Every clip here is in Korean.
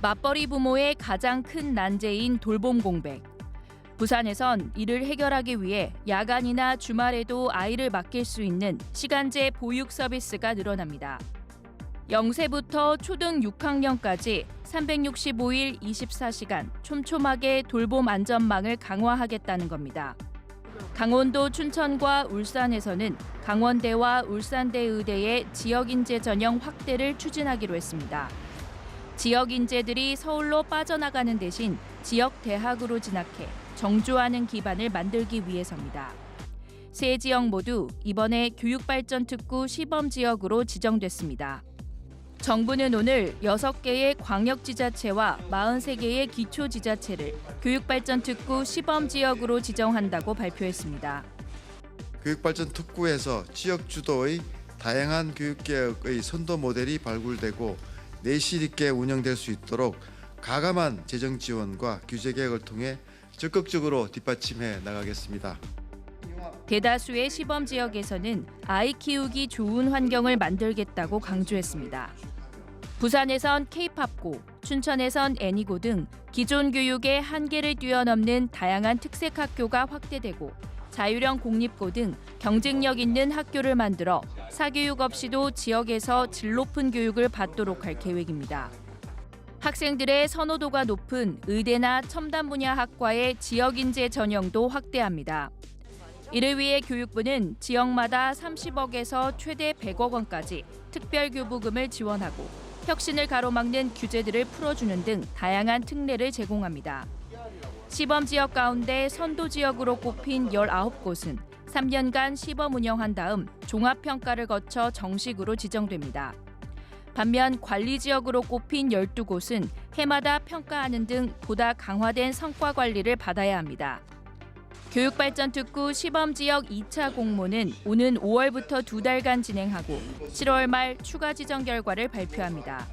맞벌이 부모의 가장 큰 난제인 돌봄 공백. 부산에선 이를 해결하기 위해 야간이나 주말에도 아이를 맡길 수 있는 시간제 보육 서비스가 늘어납니다. 0세부터 초등 6학년까지 365일 24시간 촘촘하게 돌봄 안전망을 강화하겠다는 겁니다. 강원도 춘천과 울산에서는 강원대와 울산대 의대의 지역인재 전형 확대를 추진하기로 했습니다. 지역인재들이 서울로 빠져나가는 대신 지역 대학으로 진학해 정주하는 기반을 만들기 위해서입니다. 세 지역 모두 이번에 교육발전특구 시범지역으로 지정됐습니다. 정부는 오늘 6개의 광역지자체와 43개의 기초지자체를 교육발전특구 시범지역으로 지정한다고 발표했습니다. 교육발전특구에서 지역 주도의 다양한 교육개혁의 선도 모델이 발굴되고 내실 있게 운영될 수 있도록 가감한 재정 지원과 규제 개혁을 통해 적극적으로 뒷받침해 나가겠습니다. 대다수의 시범 지역에서는 아이 키우기 좋은 환경을 만들겠다고 강조했습니다. 부산에선 K-팝고, 춘천에선 애니고 등 기존 교육의 한계를 뛰어넘는 다양한 특색 학교가 확대되고 자율형 공립고 등 경쟁력 있는 학교를 만들어 사교육 없이도 지역에서 질 높은 교육을 받도록 할 계획입니다. 학생들의 선호도가 높은 의대나 첨단 분야 학과의 지역인재 전형도 확대합니다. 이를 위해 교육부는 지역마다 30억에서 최대 100억 원까지 특별교부금을 지원하고 혁신을 가로막는 규제들을 풀어주는 등 다양한 특례를 제공합니다. 시범 지역 가운데 선도 지역으로 꼽힌 19곳은 3년간 시범 운영한 다음 종합평가를 거쳐 정식으로 지정됩니다. 반면 관리 지역으로 꼽힌 12곳은 해마다 평가하는 등 보다 강화된 성과 관리를 받아야 합니다. 교육발전특구 시범지역 2차 공모는 오는 5월부터 2달간 진행하고 7월 말 추가 지정 결과를 발표합니다.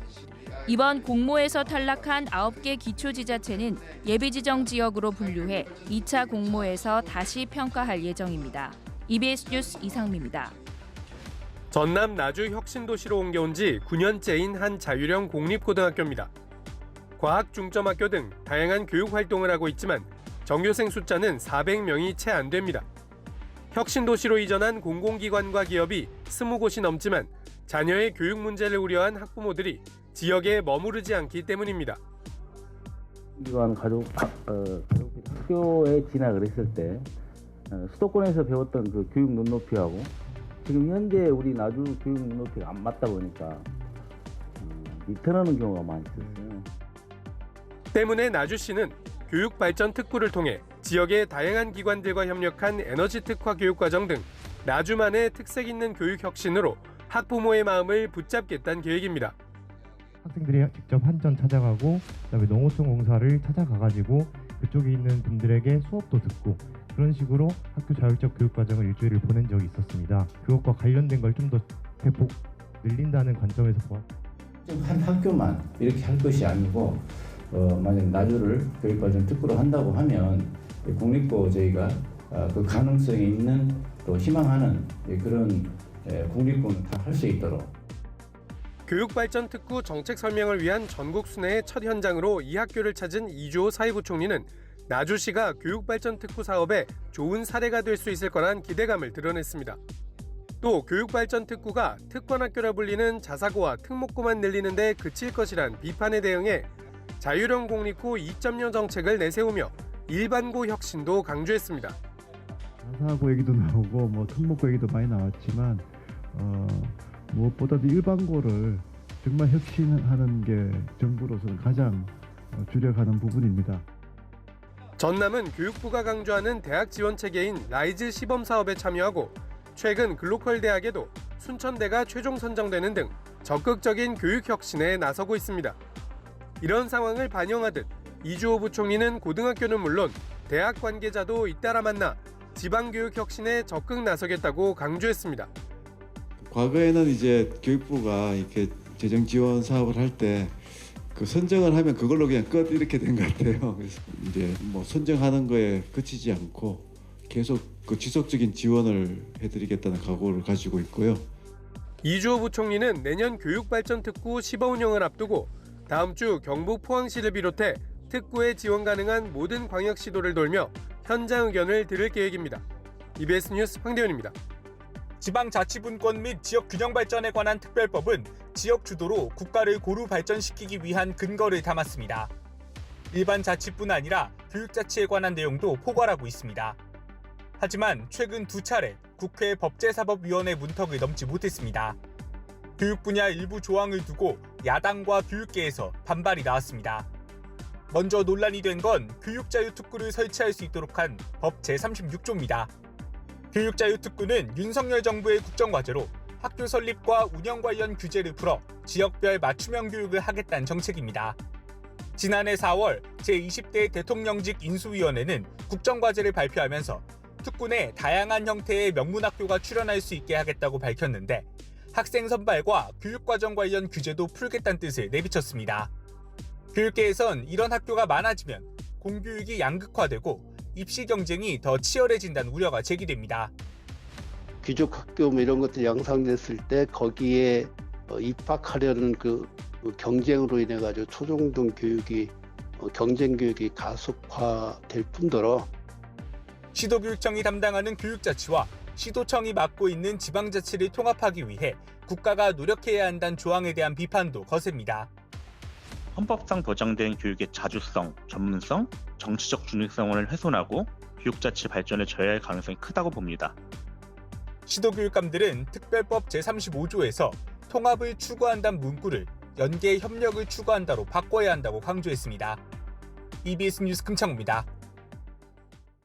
이번 공모에서 탈락한 9개 기초지자체는 예비지정 지역으로 분류해 2차 공모에서 다시 평가할 예정입니다. EBS 뉴스 이상미입니다. 전남 나주 혁신도시로 옮겨온 지 9년째인 한 자율형 공립고등학교입니다. 과학 중점학교 등 다양한 교육 활동을 하고 있지만 전교생 숫자는 400명이 채 안 됩니다. 혁신도시로 이전한 공공기관과 기업이 20곳이 넘지만 자녀의 교육 문제를 우려한 학부모들이 지역에 머무르지 않기 때문입니다. 기관 학교에 진학을 했을 때 수도권에서 배웠던 그 교육 눈높이하고 지금 현재 우리 나주 교육 눈높이가 안 맞다 보니까 리턴하는 경우가 많이 있었어요. 때문에 나주시는 교육발전특구를 통해 지역의 다양한 기관들과 협력한 에너지 특화 교육과정 등 나주만의 특색 있는 교육 혁신으로 학부모의 마음을 붙잡겠다는 계획입니다. 학생들이 직접 한전 찾아가고 그다음에 농어촌 공사를 찾아가가지고 그쪽에 있는 분들에게 수업도 듣고 그런 식으로 학교 자율적 교육 과정을 일주일을 보낸 적이 있었습니다. 그것과 관련된 걸 좀 더 대폭 늘린다는 관점에서 한 학교만 이렇게 할 것이 아니고 만약 나주를 교육과정 특구로 한다고 하면 국립고 저희가 그 가능성이 있는 또 희망하는 그런 국립고는 다 할 수 있도록. 교육발전특구 정책 설명을 위한 전국 순회의 첫 현장으로 이 학교를 찾은 이주호 사회부총리는 나주시가 교육발전특구 사업에 좋은 사례가 될 수 있을 거란 기대감을 드러냈습니다. 또 교육발전특구가 특권학교라 불리는 자사고와 특목고만 늘리는 데 그칠 것이란 비판에 대응해 자율형 공립고 2.0 정책을 내세우며 일반고 혁신도 강조했습니다. 자사고 얘기도 나오고 특목고 얘기도 많이 나왔지만 무엇보다도 일반고를 정말 혁신하는 게 정부로서는 가장 주력하는 부분입니다. 전남은 교육부가 강조하는 대학 지원 체계인 라이즈 시범 사업에 참여하고 최근 글로컬 대학에도 순천대가 최종 선정되는 등 적극적인 교육 혁신에 나서고 있습니다. 이런 상황을 반영하듯 이주호 부총리는 고등학교는 물론 대학 관계자도 잇따라 만나 지방교육 혁신에 적극 나서겠다고 강조했습니다. 과거에는 이제 교육부가 이렇게 재정 지원 사업을 할 때 그 선정을 하면 그걸로 그냥 끝 이렇게 된 것 같아요. 그래서 이제 선정하는 거에 그치지 않고 계속 그 지속적인 지원을 해드리겠다는 각오를 가지고 있고요. 이주호 부총리는 내년 교육발전특구 시범 운영을 앞두고 다음 주 경북 포항시를 비롯해 특구에 지원 가능한 모든 광역시도를 돌며 현장 의견을 들을 계획입니다. EBS 뉴스 황대현입니다. 지방자치분권 및 지역균형 발전에 관한 특별법은 지역 주도로 국가를 고루 발전시키기 위한 근거를 담았습니다. 일반 자치뿐 아니라 교육자치에 관한 내용도 포괄하고 있습니다. 하지만 최근 2차례 국회 법제사법위원회 문턱을 넘지 못했습니다. 교육 분야 일부 조항을 두고 야당과 교육계에서 반발이 나왔습니다. 먼저 논란이 된 건 교육자유특구를 설치할 수 있도록 한 법 제36조입니다. 교육자유특구는 윤석열 정부의 국정과제로 학교 설립과 운영 관련 규제를 풀어 지역별 맞춤형 교육을 하겠다는 정책입니다. 지난해 4월 제20대 대통령직 인수위원회는 국정과제를 발표하면서 특구 내 다양한 형태의 명문학교가 출연할 수 있게 하겠다고 밝혔는데 학생 선발과 교육과정 관련 규제도 풀겠다는 뜻을 내비쳤습니다. 교육계에선 이런 학교가 많아지면 공교육이 양극화되고 입시 경쟁이 더 치열해진다는 우려가 제기됩니다. 귀족 학교 이런 것들 양성됐을 때 거기에 입학하려는 그 경쟁으로 인해 가지고 초중등 교육이 경쟁 교육이 가속화될 뿐더러 시도교육청이 담당하는 교육자치와 시도청이 맡고 있는 지방자치를 통합하기 위해 국가가 노력해야 한다는 조항에 대한 비판도 거셉니다. 헌법상 보장된 교육의 자주성, 전문성, 정치적 중립성을 훼손하고 교육자치 발전에 저해할 가능성이 크다고 봅니다. 시도교육감들은 특별법 제35조에서 통합을 추구한다는 문구를 연계 협력을 추구한다로 바꿔야 한다고 강조했습니다. EBS 뉴스 금창우입니다.